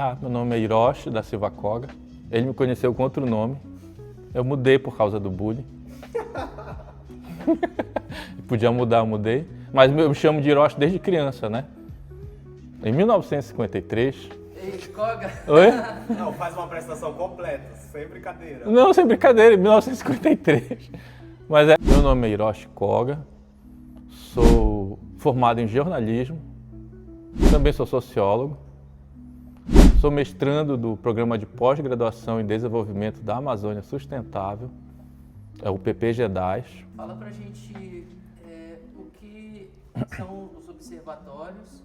Tá, meu nome é Hiroshi da Silva Koga. Ele me conheceu com outro nome. Eu mudei por causa do bullying. Podia mudar, eu mudei. Mas eu me chamo de Hiroshi desde criança, né? Em 1953. Ei, Koga! Oi? Não, faz uma apresentação completa, sem brincadeira. Não, sem brincadeira, em 1953. Mas meu nome é Hiroshi Koga. Sou formado em jornalismo. Também sou sociólogo. Sou mestrando do Programa de Pós-Graduação em Desenvolvimento da Amazônia Sustentável, é o PPGDAS. Fala pra gente o que são os observatórios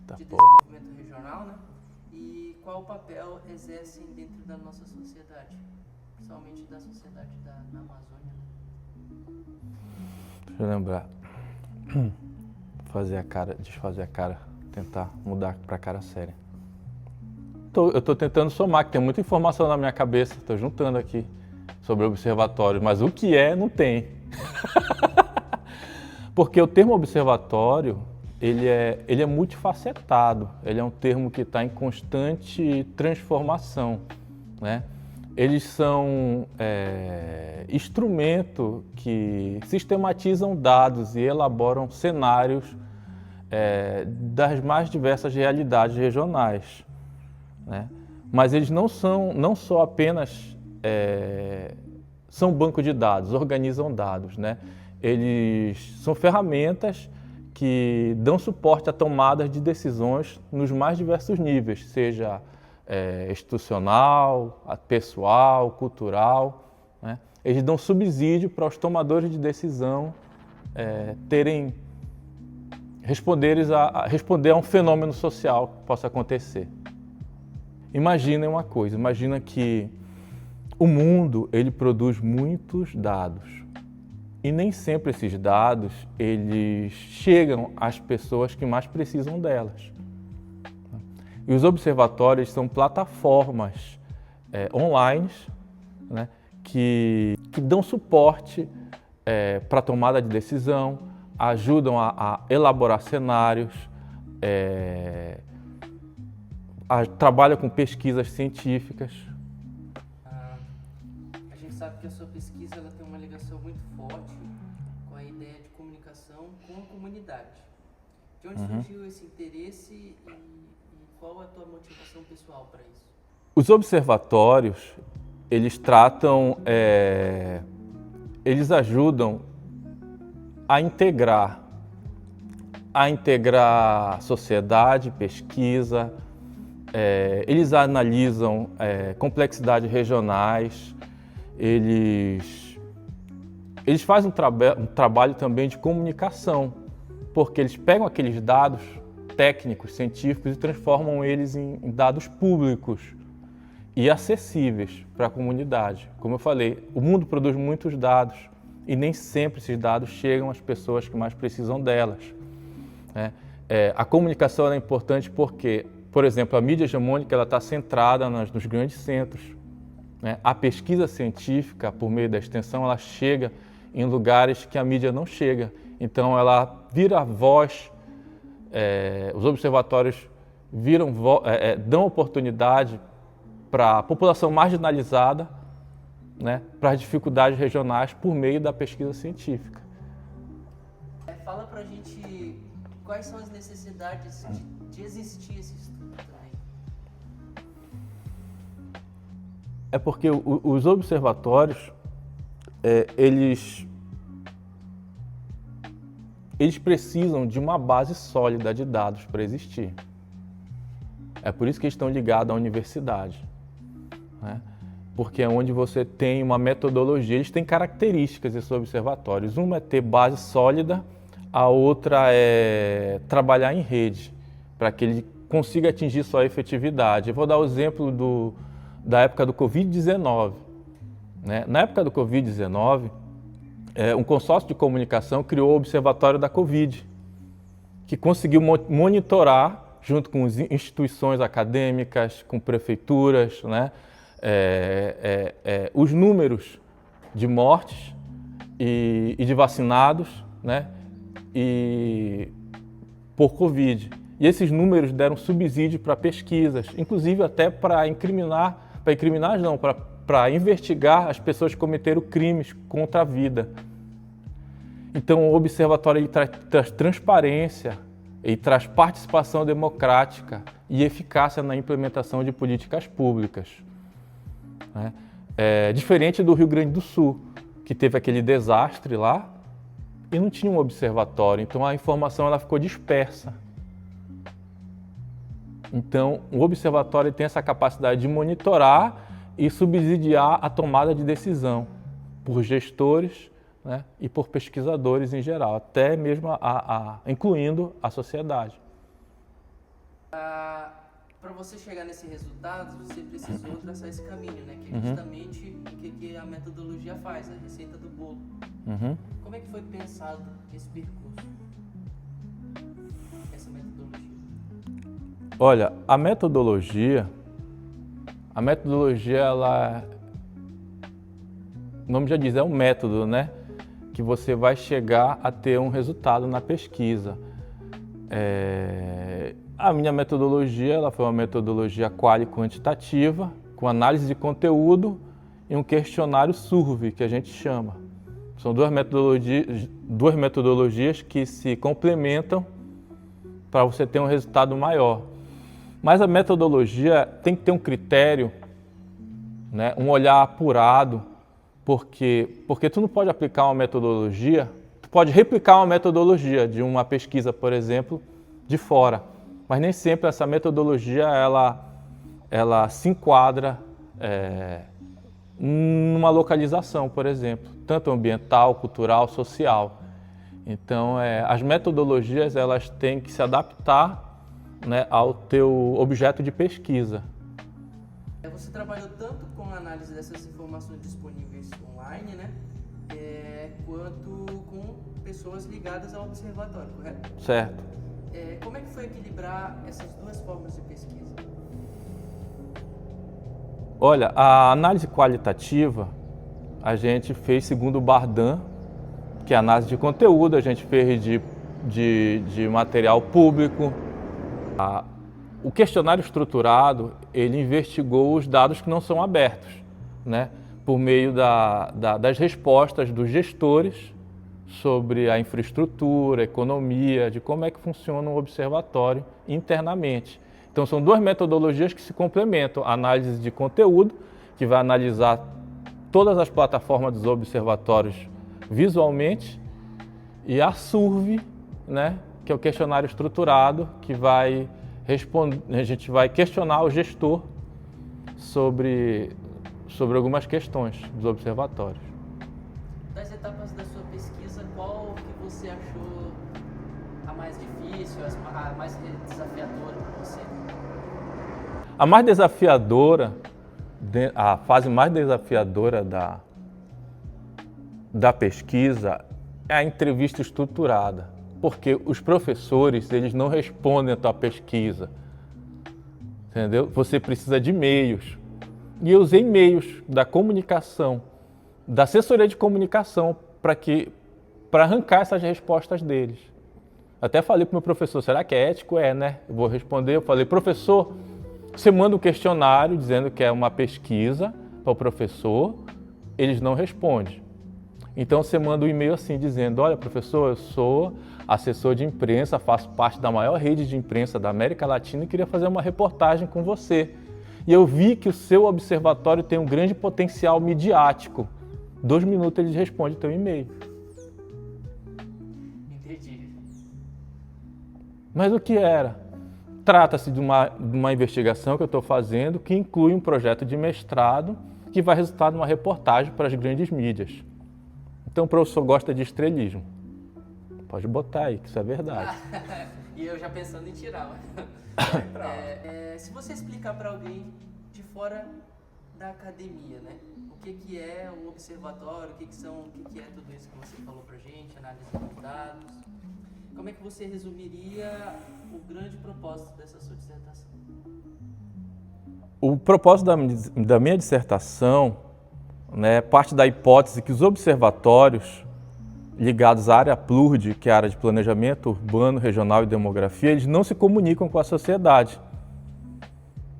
de desenvolvimento regional, né? E qual o papel exercem dentro da nossa sociedade, principalmente da sociedade na Amazônia. Deixa eu lembrar. Desfazer a cara, tentar mudar para cara séria. Eu estou tentando somar, que tem muita informação na minha cabeça, estou juntando aqui sobre observatórios, mas o que não tem. Porque o termo observatório, ele é multifacetado, ele é um termo que está em constante transformação, né? Eles são instrumentos que sistematizam dados e elaboram cenários das mais diversas realidades regionais, né? Mas eles não só apenas são banco de dados, organizam dados, né? Eles são ferramentas que dão suporte a tomadas de decisões nos mais diversos níveis, seja institucional, pessoal, cultural, né? Eles dão subsídio para os tomadores de decisão responder a um fenômeno social que possa acontecer. Imaginem uma coisa, imagina que o mundo ele produz muitos dados e nem sempre esses dados eles chegam às pessoas que mais precisam delas. E os observatórios são plataformas online, né, que dão suporte para a tomada de decisão, ajudam a elaborar cenários, trabalham com pesquisas científicas. A gente sabe que a sua pesquisa ela tem uma ligação muito forte com a ideia de comunicação com a comunidade. De onde surgiu esse interesse e qual é a tua motivação pessoal para isso? Os observatórios, eles tratam, eles ajudam a integrar sociedade, pesquisa, eles analisam complexidades regionais, eles fazem um trabalho também de comunicação, porque eles pegam aqueles dados técnicos, científicos e transformam eles em dados públicos e acessíveis para a comunidade. Como eu falei, o mundo produz muitos dados e nem sempre esses dados chegam às pessoas que mais precisam delas, né? A comunicação é importante porque, por exemplo, a mídia hegemônica está centrada nos grandes centros, né? A pesquisa científica, por meio da extensão, ela chega em lugares que a mídia não chega. Então, ela vira voz, os observatórios dão oportunidade para a população marginalizada, né, para as dificuldades regionais por meio da pesquisa científica. Fala pra gente quais são as necessidades de existir esse estudo também. É porque os observatórios, eles precisam de uma base sólida de dados para existir. É por isso que eles estão ligados à universidade, né? Porque é onde você tem uma metodologia, eles têm características esses observatórios. Uma é ter base sólida, a outra é trabalhar em rede, para que ele consiga atingir sua efetividade. Eu vou dar o exemplo da época do Covid-19, né? Na época do Covid-19, um consórcio de comunicação criou o Observatório da Covid, que conseguiu monitorar, junto com as instituições acadêmicas, com prefeituras, né, os números de mortes e de vacinados, né, e por Covid. E esses números deram subsídio para pesquisas, inclusive até para investigar as pessoas que cometeram crimes contra a vida. Então o observatório ele traz transparência, ele traz participação democrática e eficácia na implementação de políticas públicas, né? Diferente do Rio Grande do Sul, que teve aquele desastre lá e não tinha um observatório, então a informação ela ficou dispersa. Então o observatório tem essa capacidade de monitorar e subsidiar a tomada de decisão por gestores, né, e por pesquisadores em geral, até mesmo incluindo a sociedade. Para você chegar nesse resultado, você precisou traçar esse caminho, né? Que é justamente o que a metodologia faz, a receita do bolo. Como é que foi pensado esse percurso, essa metodologia? Olha, a metodologia, ela, o nome já diz, é um método, né? Que você vai chegar a ter um resultado na pesquisa. A minha metodologia ela foi uma metodologia quali-quantitativa, com análise de conteúdo e um questionário survey, que a gente chama. São duas metodologias que se complementam para você ter um resultado maior. Mas a metodologia tem que ter um critério, né, um olhar apurado, porque tu não pode aplicar uma metodologia, tu pode replicar uma metodologia de uma pesquisa, por exemplo, de fora, mas nem sempre essa metodologia ela se enquadra numa localização, por exemplo, tanto ambiental, cultural, social. Então, as metodologias elas têm que se adaptar, né, ao teu objeto de pesquisa. Você trabalhou tanto com a análise dessas informações disponíveis online, né, quanto com pessoas ligadas ao observatório, correto? Certo. Como é que foi equilibrar essas duas formas de pesquisa? Olha, a análise qualitativa a gente fez segundo o Bardan, que é a análise de conteúdo, a gente fez de material público. O questionário estruturado, ele investigou os dados que não são abertos, né? Por meio das respostas dos gestores sobre a infraestrutura, a economia, de como é que funciona um observatório internamente. Então são duas metodologias que se complementam. A análise de conteúdo, que vai analisar todas as plataformas dos observatórios visualmente, e a survey, né, que é o questionário estruturado, que vai a gente vai questionar o gestor sobre algumas questões dos observatórios. Das etapas da sua pesquisa, qual que você achou a mais difícil, a mais desafiadora para você? A mais desafiadora, a fase mais desafiadora da pesquisa é a entrevista estruturada, porque os professores, eles não respondem a tua pesquisa, entendeu? Você precisa de e-mails. E eu usei e-mails da comunicação, da assessoria de comunicação, para arrancar essas respostas deles. Até falei para o meu professor, será que é ético? Né? Eu vou responder. Eu falei, professor, você manda um questionário dizendo que é uma pesquisa para o professor, eles não respondem. Então você manda um e-mail assim, dizendo, olha professor, eu sou assessor de imprensa, faço parte da maior rede de imprensa da América Latina e queria fazer uma reportagem com você. E eu vi que o seu observatório tem um grande potencial midiático. 2 minutos eles respondem o teu e-mail. Entendi. Mas o que era? Trata-se de uma investigação que eu estou fazendo que inclui um projeto de mestrado que vai resultar numa reportagem para as grandes mídias. Então o professor gosta de estrelismo. Pode botar aí, que isso é verdade. E eu já pensando em tirar. Se você explicar para alguém de fora da academia, né? O que é o observatório, o que é tudo isso que você falou pra gente, análise de dados, como é que você resumiria o grande propósito dessa sua dissertação? O propósito da minha dissertação, né, parte da hipótese que os observatórios ligados à área PLURD, que é a área de Planejamento Urbano, Regional e Demografia, eles não se comunicam com a sociedade.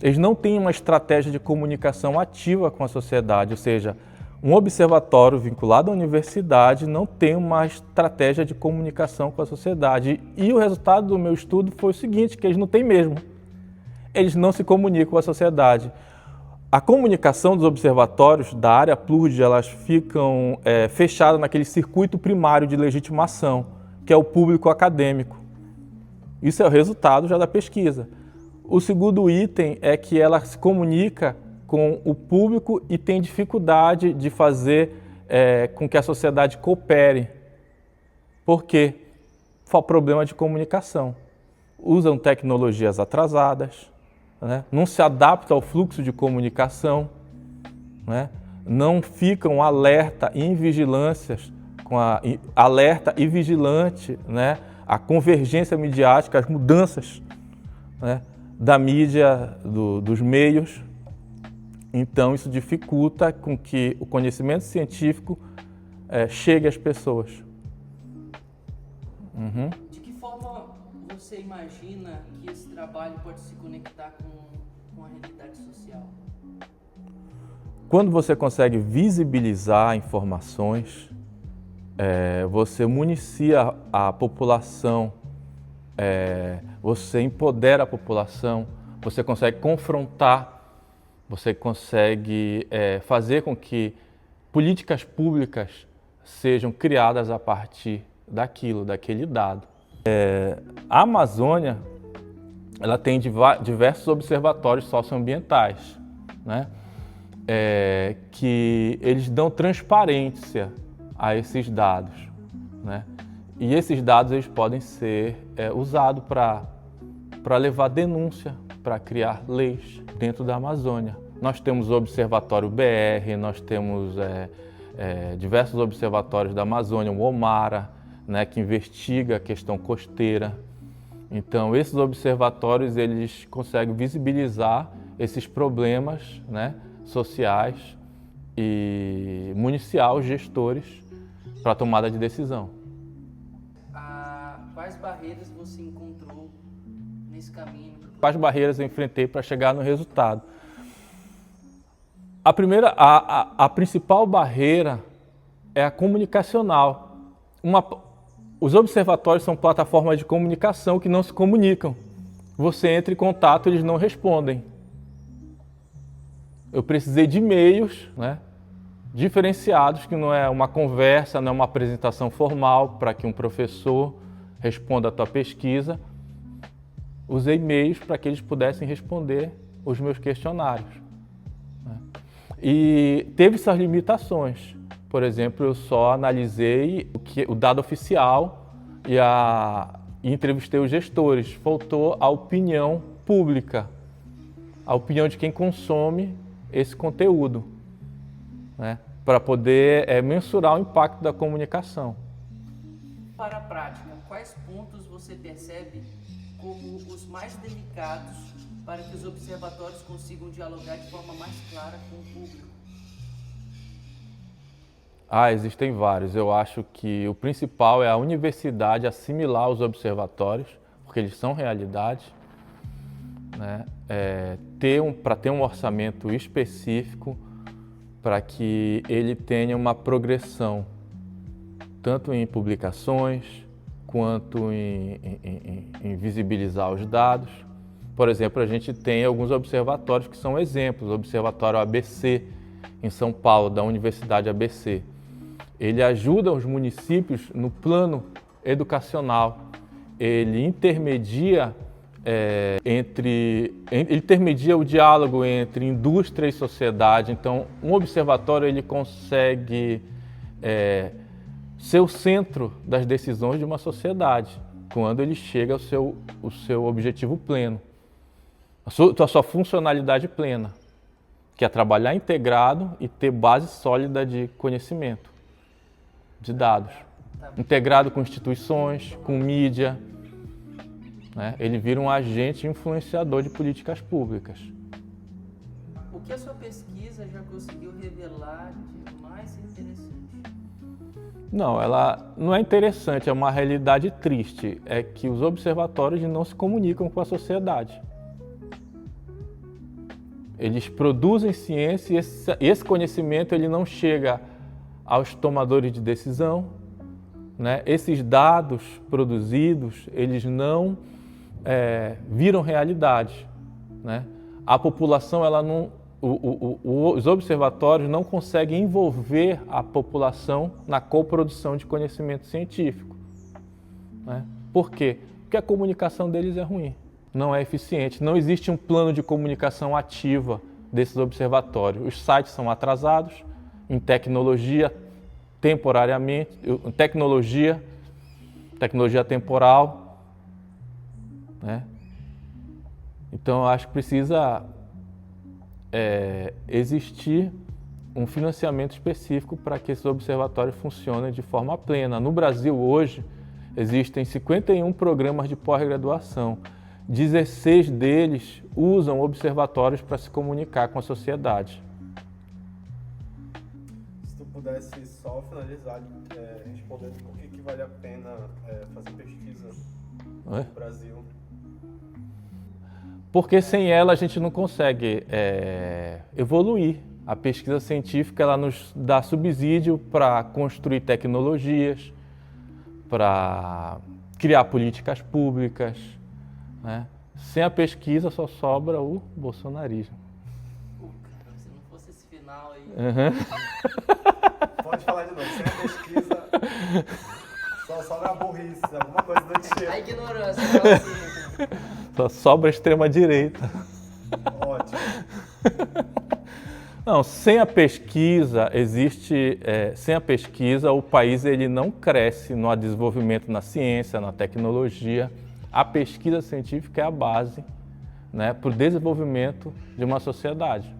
Eles não têm uma estratégia de comunicação ativa com a sociedade, ou seja, um observatório vinculado à universidade não tem uma estratégia de comunicação com a sociedade. E o resultado do meu estudo foi o seguinte, que eles não têm mesmo. Eles não se comunicam com a sociedade. A comunicação dos observatórios da área PLURD, elas ficam fechadas naquele circuito primário de legitimação, que é o público acadêmico. Isso é o resultado já da pesquisa. O segundo item é que ela se comunica com o público e tem dificuldade de fazer com que a sociedade coopere. Por quê? Problema de comunicação. Usam tecnologias atrasadas, né? Não se adaptam ao fluxo de comunicação, né? Não ficam alerta e vigilâncias, alerta e vigilante, né? A convergência midiática, as mudanças, né? Da mídia, dos meios. Então, isso dificulta com que o conhecimento científico chegue às pessoas. Uhum. De que forma você imagina que esse trabalho pode se conectar com a realidade social? Quando você consegue visibilizar informações, você municia a população, você empodera a população, você consegue confrontar, você consegue fazer com que políticas públicas sejam criadas a partir daquele dado. A Amazônia, ela tem diversos observatórios socioambientais, né? Que eles dão transparência a esses dados, né? E esses dados eles podem ser usados para levar denúncia, para criar leis dentro da Amazônia. Nós temos o Observatório BR, nós temos diversos observatórios da Amazônia, o OMARA, né, que investiga a questão costeira. Então, esses observatórios eles conseguem visibilizar esses problemas, né, sociais e municiar os gestores para a tomada de decisão. Quais barreiras você encontrou nesse caminho? Quais barreiras eu enfrentei para chegar no resultado? A principal barreira é a comunicacional. Os observatórios são plataformas de comunicação que não se comunicam. Você entra em contato, eles não respondem. Eu precisei de meios, né, diferenciados, que não é uma conversa, não é uma apresentação formal para que um professor responda a tua pesquisa. Usei meios para que eles pudessem responder os meus questionários, né? E teve essas limitações. Por exemplo, eu só analisei o dado oficial e entrevistei os gestores. Faltou a opinião pública, a opinião de quem consome esse conteúdo, né? Para poder mensurar o impacto da comunicação. Para a prática, quais pontos você percebe como os mais delicados para que os observatórios consigam dialogar de forma mais clara com o público? Existem vários. Eu acho que o principal é a universidade assimilar os observatórios, porque eles são realidade, né? Para ter um orçamento específico para que ele tenha uma progressão, tanto em publicações, quanto em visibilizar os dados. Por exemplo, a gente tem alguns observatórios que são exemplos. O Observatório ABC, em São Paulo, da Universidade ABC. Ele ajuda os municípios no plano educacional. Ele intermedia o diálogo entre indústria e sociedade. Então, um observatório ele consegue ser o centro das decisões de uma sociedade, quando ele chega ao seu objetivo pleno, a sua funcionalidade plena, que é trabalhar integrado e ter base sólida de conhecimento, de dados. Integrado com instituições, com mídia, né? Ele vira um agente influenciador de políticas públicas. O que a sua pesquisa já conseguiu revelar de mais interessante? Não, ela não é interessante, é uma realidade triste, é que os observatórios não se comunicam com a sociedade. Eles produzem ciência e esse conhecimento ele não chega aos tomadores de decisão, né? Esses dados produzidos, eles não viram realidade, né? A população, ela não, os observatórios não conseguem envolver a população na coprodução de conhecimento científico, né? Por quê? Porque a comunicação deles é ruim, não é eficiente, não existe um plano de comunicação ativa desses observatórios. Os sites são atrasados em tecnologia, temporariamente, tecnologia temporal, né? Então, eu acho que precisa existir um financiamento específico para que esses observatórios funcionem de forma plena. No Brasil, hoje, existem 51 programas de pós-graduação. 16 deles usam observatórios para se comunicar com a sociedade. Se tu pudesse só finalizar respondendo por que vale a pena fazer pesquisa no Brasil. Porque sem ela a gente não consegue evoluir. A pesquisa científica ela nos dá subsídio para construir tecnologias, para criar políticas públicas, né? Sem a pesquisa só sobra o bolsonarismo. Cara, se não fosse esse final aí... Pode falar de novo, sem a pesquisa só sobra a burrice, alguma coisa do tipo. A ignorância, fala assim. Só sobra a extrema-direita. Ótimo. Não, sem a pesquisa sem a pesquisa o país ele não cresce no desenvolvimento na ciência, na tecnologia. A pesquisa científica é a base, né, para o desenvolvimento de uma sociedade.